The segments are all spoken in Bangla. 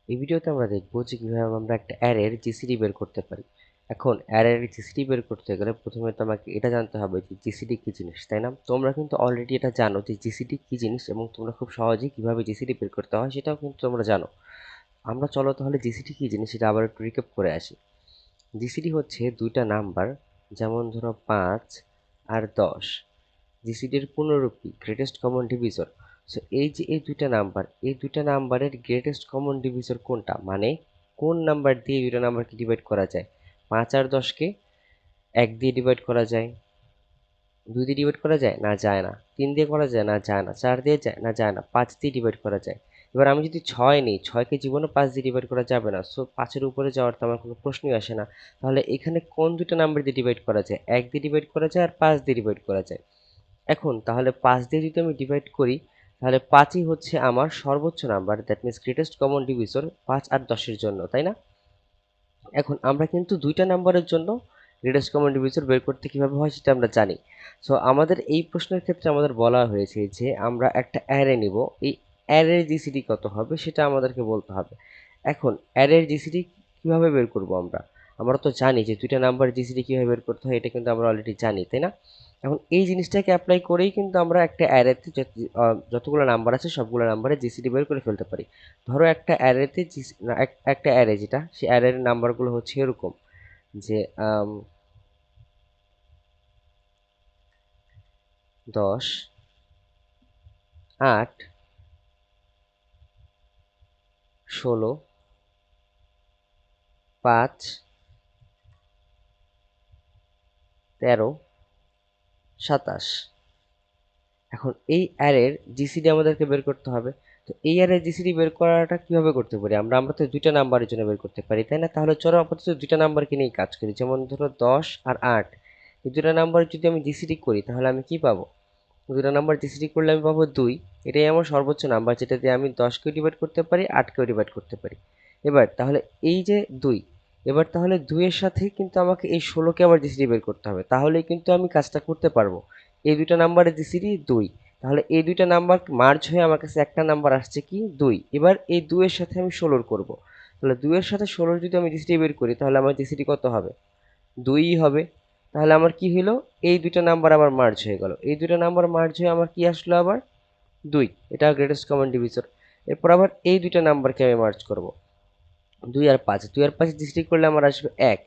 এই ভিডিওতে আমরা দেখবো যে কিভাবে আমরা একটা অ্যারের জিসিডি বের করতে পারি। এখন অ্যারের জিসিডি বের করতে গেলে প্রথমে তো আমাকে এটা জানতে হবে যে জিসিডি কি জিনিস, তাই না? তোমরা কিন্তু অলরেডি এটা জানো যে জিসিডি কি জিনিস এবং তোমরা খুব সহজেই কিভাবে জিসিডি বের করতে হয় সেটাও কিন্তু তোমরা জানো। আমরা চলো তাহলে জিসিডি কি জিনিস সেটা আবার একটু রিক্যাপ করে আসি। জিসিডি হচ্ছে দুইটা নাম্বার, যেমন ধরো 5 আর 10। জিসিডির পুনরূপী গ্রেটেস্ট কমন ডিভিজর। সো এই যে এই দুইটা নাম্বারের গ্রেটেস্ট কমন ডিভিজর কোনটা, মানে কোন নাম্বার দিয়ে এই দুইটা নাম্বারকে ডিভাইড করা যায়? 5 আর 10কে 1 দিয়ে ডিভাইড করা যায়, 2 দিয়ে ডিভাইড করা যায় না, যায় না। 3 দিয়ে করা যায় না, যায় না। 4 দিয়ে যায় না, যায় না। 5 দিয়ে ডিভাইড করা যায়। এবার আমি যদি 6 নিই, 6কে জীবনে 5 দিয়ে ডিভাইড করা যাবে না। সো 5 এর উপরে যাওয়ার তো আমার কোনো প্রশ্নই আসে না। তাহলে এখানে কোন দুটো নাম্বার দিয়ে ডিভাইড করা যায়? 1 দিয়ে ডিভাইড করা যায় আর 5 দিয়ে ডিভাইড করা যায়। এখন তাহলে 5 দিয়ে যদি আমি ডিভাইড করি, তাহলে 5ই হচ্ছে আমার সর্বোচ্চ number, that means greatest common divisor 5 আর 10-এর জন্য, তাই না? এখন আমরা কিন্তু দুইটা নাম্বারের জন্য গ্রেটেস্ট কমন ডিভিজর বের করতে কিভাবে হয় সেটা আমরা জানি। সো আমাদের এই প্রশ্নের ক্ষেত্রে আমাদের বলা হয়েছে যে আমরা একটা অ্যারে নিব, এই অ্যারের জিসিডি কত হবে সেটা আমাদেরকে বলতে হবে। এখন অ্যারের জিসিডি কিভাবে বের করব আমরা? আমরা তো জানি যে দুইটা নাম্বার জিসিডি কিভাবে বের করতে হয়, এটা কিন্তু আমরা অলরেডি জানি, তাই না? এখন এই জিনিসটাকে অ্যাপ্লাই করেই কিন্তু আমরা একটা অ্যারেতে যতগুলো নাম্বার আছে সবগুলো নাম্বারে জিসিডি বের করে ফেলতে পারি। ধরো একটা অ্যারেতে একটা অ্যারে যেটা, সেই অ্যারের নাম্বারগুলো হচ্ছে এরকম যে 10, 8, 16, 5, 13, 27। এখন এই অ্যারের জিসিডি আমাদেরকে বের করতে হবে। তো এই অ্যারের জিসিডি বের করাটা কিভাবে করতে পারি? আমরা তো দুইটা নাম্বারের জন্য বের করতে পারি, তাই না? তাহলে চলো আপাতত দুইটা নাম্বারকে নিয়েই কাজ করি। যেমন ধরো 10 আর 8, এই দুটো নাম্বার যদি আমি জিসিডি করি তাহলে আমি কি পাবো? দুটো নাম্বার জিসিডি করলে আমি পাবো 2। এটাই আমার সর্বোচ্চ নাম্বার, যেটা দিয়ে আমি 10কেও ডিভাইড করতে পারি, 8কেও ডিভাইড করতে পারি। এবার তাহলে এই যে 2, এবার তাহলে 2 এর সাথে কিন্তু আমাকে এই 16কে আবার জিসিডি বের করতে হবে, তাহলেই কিন্তু আমি কাজটা করতে পারবো। এই দুইটা নাম্বারের জিসিডি 2, তাহলে এই দুইটা নাম্বার মার্জ হয়ে আমার কাছে একটা নাম্বার আসছে কি 2। এবার এই 2 এর সাথে আমি 16 করব। তাহলে 2 এর সাথে 16 যদি আমি জিসিডি বের করি তাহলে আমার জিসিডি কত হবে? 2ই হবে। তাহলে আমার কি হলো? এই দুইটা নাম্বার আবার মার্জ হয়ে গেল। এই দুইটা নাম্বার মার্জ হয়ে আমার কি আসলো আবার? 2। এটা গ্রেটেস্ট কমন ডিভিজর। এরপর আবার এই দুইটা নাম্বারকে আমি মার্জ করব। 2 আর 5, 2 আর 5 জিসিডি করলে আমার আসবে 1।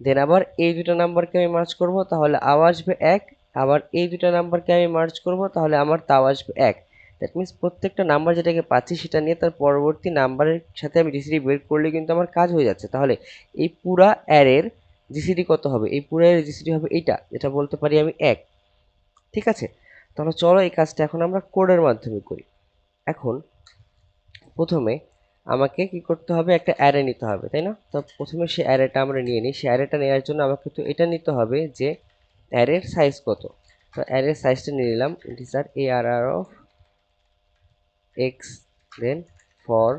দেন আবার এই দুটো নাম্বারকে আমি মার্জ করব, তাহলে আবার আসবে 1। আবার এই দুটো নাম্বারকে আমি মার্জ করব, তাহলে আমার তাও আসবে 1। দ্যাট মিনস প্রত্যেকটা নাম্বার যেটাকে পাচ্ছি সেটা নিয়ে তার পরবর্তী নাম্বারের সাথে আমি জিসিডি বের করলে কিন্তু আমার কাজ হয়ে যাচ্ছে। তাহলে এই পুরা অ্যারের জিসিডি কত হবে? এই পুরা অ্যারের জিসিডি হবে এইটা, যেটা বলতে পারি আমি 1। ঠিক আছে? তাহলে চলো এই কাজটা এখন আমরা কোডের মাধ্যমে করি। এখন প্রথমে আমাকে কি করতে হবে? একটা অ্যারে নিতে হবে, তাই না? তো প্রথমে সে অ্যারেটা আমরা নিয়ে নিই। সে অ্যারেটা নেওয়ার জন্য আমাকে তো এটা নিতে হবে যে অ্যারের সাইজ কত। তো অ্যারের সাইজটা নিয়ে নিলাম integer ARR of x, then for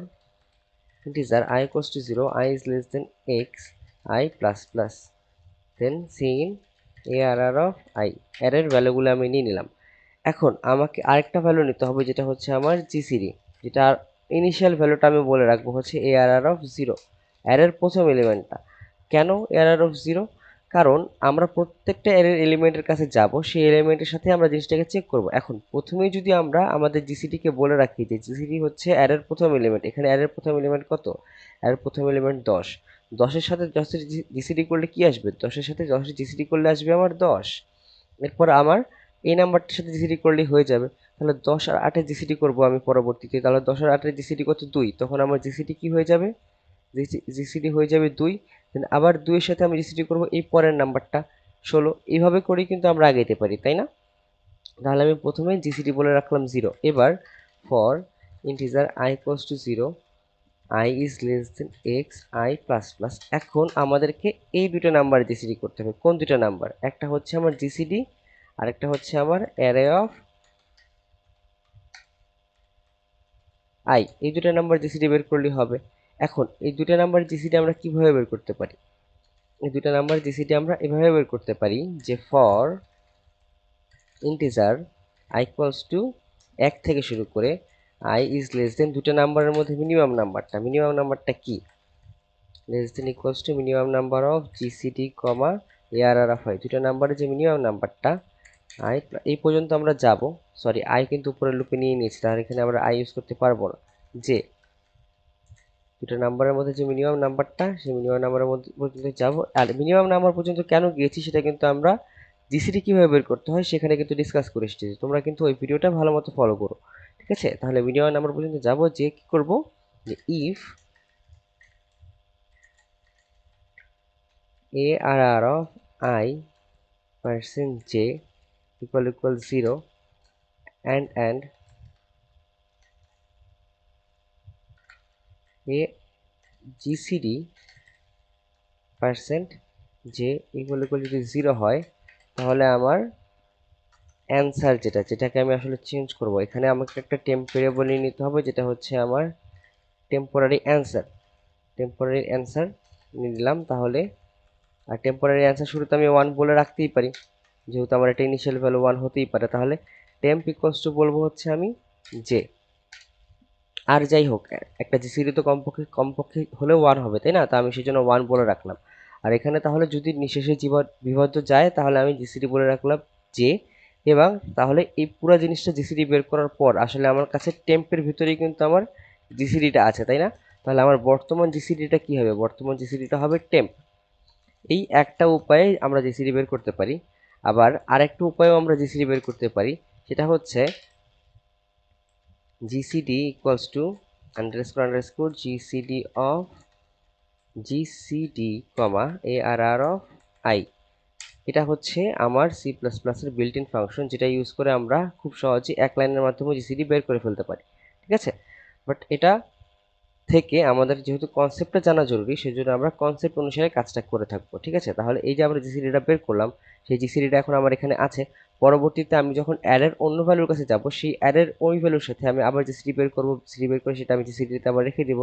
integer I equals to 0, I is less than x, I plus plus, then cin ARR of I। অ্যারের ভ্যালুগুলো আমি নিয়ে নিলাম। এখন আমাকে আরেকটা ভ্যালু নিতে হবে, যেটা হচ্ছে আমার জিসিডি, যেটা ইনিশিয়াল ভ্যালুটা আমি বলে রাখবো হচ্ছে ARR অফ 0, অ্যারের প্রথম এলিমেন্টটা। কেন ARR অফ 0? কারণ আমরা প্রত্যেকটা অ্যারের এলিমেন্টের কাছে যাব, সেই এলিমেন্টের সাথে আমরা জিনিসটাকে চেক করব। এখন প্রথমেই যদি আমরা আমাদের জিসিডিকে বলে রাখি যে জিসিডি হচ্ছে অ্যারের প্রথম এলিমেন্ট, এখানে অ্যারের প্রথম এলিমেন্ট কত? অ্যারের প্রথম এলিমেন্ট 10। 10-এর সাথে 10-এর জিসিডি করলে কি আসবে? 10-এর সাথে 10-এর জিসিডি করলে আসবে আমার 10। এরপর আমার এই নাম্বারটার সাথে জিসিডি করলেই হয়ে যাবে। তাহলে 10 আর 8 জিসিডি করব আমি পরবর্তীতে। তাহলে 10 আর 8 জিসিডি কত? 2। তখন আমার জিসিডি কি হয়ে যাবে? জিসিডি হয়ে যাবে 2। দেন আবার 2 এর সাথে আমি জিসিডি করব এই পরের নাম্বারটা 16। এইভাবে করেই কিন্তু আমরা আগাইতে পারি, তাই না? তাহলে আমি প্রথমে জিসিডি বলে রাখলাম 0। এবার for integer I equals to 0, I is less than x, I plus plus। এখন আমাদেরকে এই দুটো নাম্বার জিসিডি করতে হবে। কোন দুটো নাম্বার? একটা হচ্ছে আমার জিসিডি, আর একটা হচ্ছে আমার অ্যারে অফ I। এই দুটো নাম্বার জিসিডি বের করলেই হবে। এখন এই দুটো নাম্বার জিসিডি আমরা কিভাবে বের করতে পারি? এই দুটো নাম্বার জিসিডি আমরা এভাবে বের করতে পারি যে for integer I equals to 1 থেকে শুরু করে আই ইজ লেস দেন দুটো নাম্বারের মধ্যে মিনিমাম নাম্বারটা কি? Less than equals to minimum number of GCD comma ARR of I, দুটো নাম্বারের যে মিনিমাম নাম্বারটা আই, এই পর্যন্ত আমরা যাব। সরি, আই কিন্তু উপরের লুপে নিয়ে নিয়েছি, তাহলে এখানে আমরা আই ইউজ করতে পারবো না। যে দুটো নাম্বারের মধ্যে যে মিনিমাম নাম্বারটা, সেই মিনিমাম নাম্বারের মধ্যে পর্যন্ত যাবো। আর মিনিমাম নাম্বার পর্যন্ত কেন গিয়েছি সেটা কিন্তু আমরা জিসিডি কিভাবে বের করতে হয় সেখানে কিন্তু ডিসকাস করে এসেছি। তোমরা কিন্তু ওই ভিডিওটা ভালো মতো ফলো করো, ঠিক আছে? তাহলে মিনিমাম নাম্বার পর্যন্ত যাব, যে কি করব, যে if A R R of I percent J equal 0 and A GCD percent J equal যদি 0 হয়, তাহলে আমার অ্যান্সার যেটাকে আমি আসলে চেঞ্জ করব, এখানে আমাকে একটা টেম্পোরারি নিয়ে নিতে হবে, যেটা হচ্ছে আমার টেম্পোরারি অ্যান্সার নিয়ে নিলাম। তাহলে আর টেম্পোরারি অ্যান্সার শুরুতে আমি 1 বলে রাখতেই পারি, যেহেতু আমার একটা ইনিশিয়াল ভ্যালু 1 হতেই পারে। তাহলে টেম্প ইকুয়ালস টু বলবো হচ্ছে আমি জে। আর যাই হোক, একটা জিসিডি তো কমপক্ষে কমপক্ষে হলেও 1 হবে, তাই না? তো আমি সেই জন্য 1 বলে রাখলাম। আর এখানে তাহলে যদি নিঃশেষে বিভাজ্য যায়, তাহলে আমি জিসিডি বলে রাখলাম জে। এবং তাহলে এই পুরো জিনিসটা জিসিডি বের করার পর আসলে আমার কাছে টেম্পের ভিতরেই কিন্তু আমার জিসিডিটা আছে, তাই না? তাহলে আমার বর্তমান জিসিডিটা কি হবে? বর্তমান জিসিডিটা হবে টেম্প। এই একটা উপায়ে আমরা জিসিডি বের করতে পারি। আবার আরেকটা উপায়েও আমরা জিসিডি বের করতে পারি, সেটা হচ্ছে GCD equals to underscore GCD of GCD comma ARR of I। এটা হচ্ছে আমার সি প্লাস প্লাসের বিল্ট ইন ফাংশন, যেটা ইউজ করে আমরা খুব সহজে এক লাইনের মাধ্যমে জিসিডি বের করে ফেলতে পারি, ঠিক আছে? বাট এটা থেকে আমাদের যেহেতু কনসেপ্টটা জানা জরুরি, সেজন্য আমরা কনসেপ্ট অনুসারে কাজটা করে থাকবো, ঠিক আছে? তাহলে এই যে আমরা জিসিডিটা বের করলাম, সেই জিসিডিটা এখন আমার এখানে আছে। পরবর্তীতে আমি যখন অ্যারের অন্য ভ্যালুর কাছে যাব, সেই অ্যারের ওই ভ্যালুর সাথে আমি আবার জিসিডি বের করবো, জিসিডি বের করে সেটা আমি জিসিডিতে আবার রেখে দিব।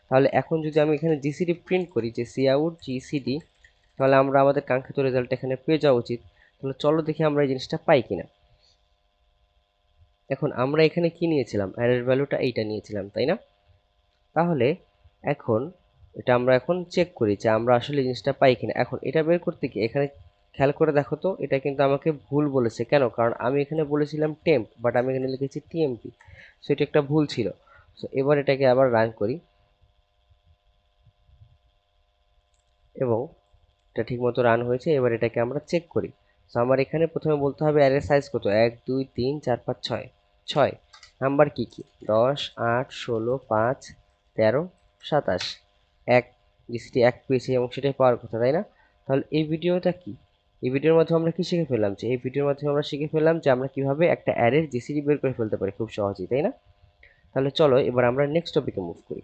তাহলে এখন যদি আমি এখানে জিসিডি প্রিন্ট করি, যে সি আউট জিসিডি, তাহলে আমরা আমাদের কাঙ্ক্ষিত রেজাল্ট এখানে পেয়ে যাওয়া উচিত। তাহলে চলো দেখি আমরা এই জিনিসটা পাই কিনা। এখন আমরা এখানে কি নিয়েছিলাম? অ্যারের ভ্যালুটা এইটা নিয়েছিলাম, তাই না? তাহলে এখন এটা আমরা এখন চেক করি যে আমরা আসলে জিনিসটা পাই কিনা। এখন এটা বের করতে গিয়ে এখানে খেয়াল করে দেখো তো, এটা কিন্তু আমাকে ভুল বলেছে। কেন? কারণ আমি এখানে বলেছিলাম টেম্প, বাট আমি এখানে লিখেছি টিএমপি। সো এটা একটা ভুল ছিল। সো এবার এটাকে আবার রান করি এবং এটা ঠিকমতো রান হয়েছে। এবার এটাকে আমরা চেক করি। সো আমার এখানে প্রথমে বলতে হবে অ্যারে সাইজ কত, 1 2 3 4 5 6। 6 নাম্বার কি কি? 10 8 16 5 13 27। 1 জিসিটি 1 পেয়েছি এবং সেটাই পাওয়ার কথা, তাই না? তাহলে এই ভিডিওটা কি? এই ভিডিওর মাধ্যমে আমরা কি শিখে ফেললাম? যে এই ভিডিওর মাধ্যমে আমরা শিখে ফেললাম যে আমরা কিভাবে একটা অ্যারের জিসিডি বের করে ফেলতে পারি খুব সহজেই, তাই না? তাহলে চলো এবার আমরা নেক্সট টপিকে মুভ করি।